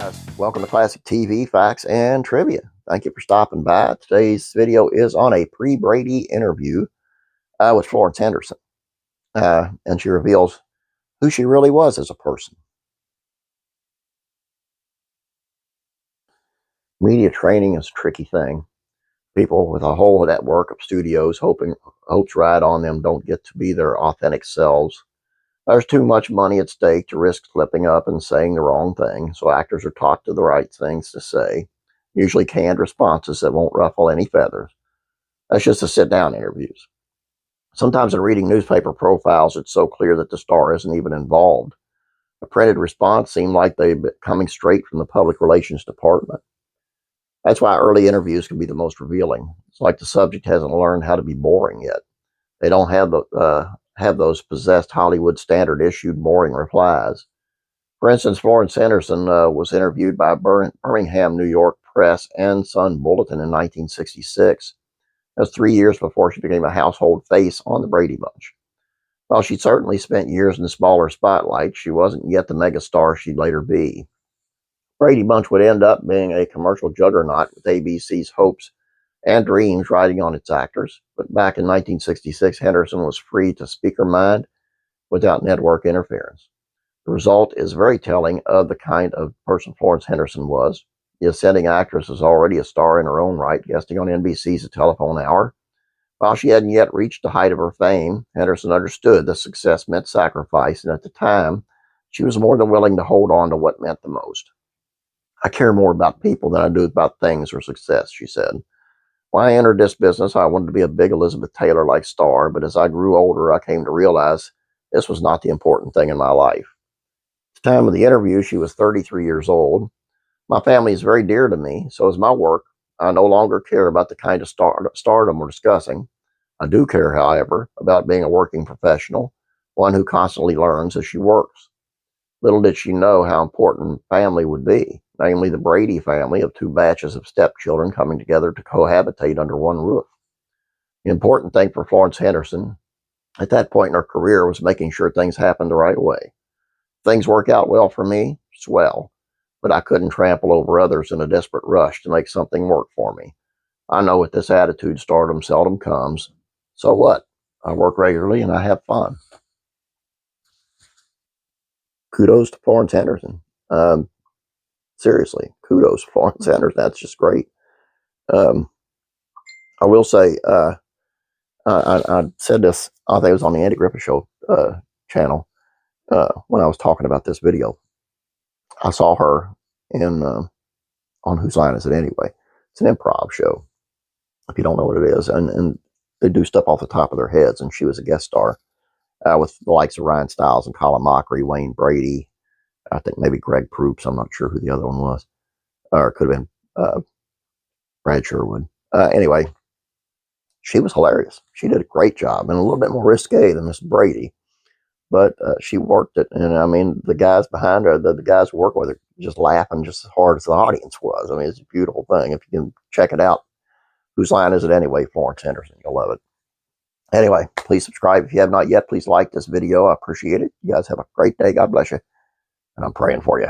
guys, welcome to Classic TV Facts and Trivia. Thank you for stopping by. Today's video is on a pre-Brady interview with Florence Henderson, and she reveals who she really was as a person. Media training is a tricky thing. People with a whole network of studios hopes ride on them don't get to be their authentic selves. There's too much money at stake to risk slipping up and saying the wrong thing, so actors are taught to the right things to say, usually canned responses that won't ruffle any feathers. That's just the sit-down interviews. Sometimes in reading newspaper profiles, it's so clear that the star isn't even involved. A printed response seemed like they'd been coming straight from the public relations department. That's why early interviews can be the most revealing. It's like the subject hasn't learned how to be boring yet. They don't have those possessed Hollywood standard-issued boring replies. For instance, Florence Henderson was interviewed by Birmingham, New York Press and Sun Bulletin in 1966. That was 3 years before she became a household face on the Brady Bunch. While she certainly spent years in the smaller spotlight, she wasn't yet the megastar she'd later be. Brady Bunch would end up being a commercial juggernaut with ABC's hopes and dreams riding on its actors. But back in 1966, Henderson was free to speak her mind without network interference. The result is very telling of the kind of person Florence Henderson was. The ascending actress is already a star in her own right, guesting on NBC's A Telephone Hour. While she hadn't yet reached the height of her fame, Henderson understood that success meant sacrifice, and at the time, she was more than willing to hold on to what meant the most. "I care more about people than I do about things or success," she said. "When I entered this business, I wanted to be a big Elizabeth Taylor-like star, but as I grew older, I came to realize this was not the important thing in my life." At the time of the interview, she was 33 years old. "My family is very dear to me, so is my work. I no longer care about the kind of stardom we're discussing. I do care, however, about being a working professional, one who constantly learns as she works." Little did she know how important family would be, namely the Brady family of two batches of stepchildren coming together to cohabitate under one roof. The important thing for Florence Henderson at that point in her career was making sure things happened the right way. Things work out well for me, swell, but I couldn't trample over others in a desperate rush to make something work for me. I know with this attitude, stardom seldom comes. So what? I work regularly and I have fun. Kudos to Florence Henderson. Seriously, kudos to Florence Henderson. That's just great. I will say, I said this, I think it was on the Andy Griffith Show channel, when I was talking about this video. I saw her in on Whose Line Is It Anyway? It's an improv show, if you don't know what it is. And they do stuff off the top of their heads, and she was a guest star with the likes of Ryan Stiles and Colin Mockery, Wayne Brady, I think maybe Greg Proops. I'm not sure who the other one was. Or it could have been Brad Sherwood. Anyway, she was hilarious. She did a great job, and a little bit more risque than Miss Brady. But she worked it, and I mean, the guys behind her, the guys working with her, just laughing just as hard as the audience was. I mean, it's a beautiful thing. If you can check it out, Whose Line Is It Anyway? Florence Henderson. You'll love it. Anyway, please subscribe if you have not yet. Please like this video. I appreciate it. You guys have a great day. God bless you. And I'm praying for you.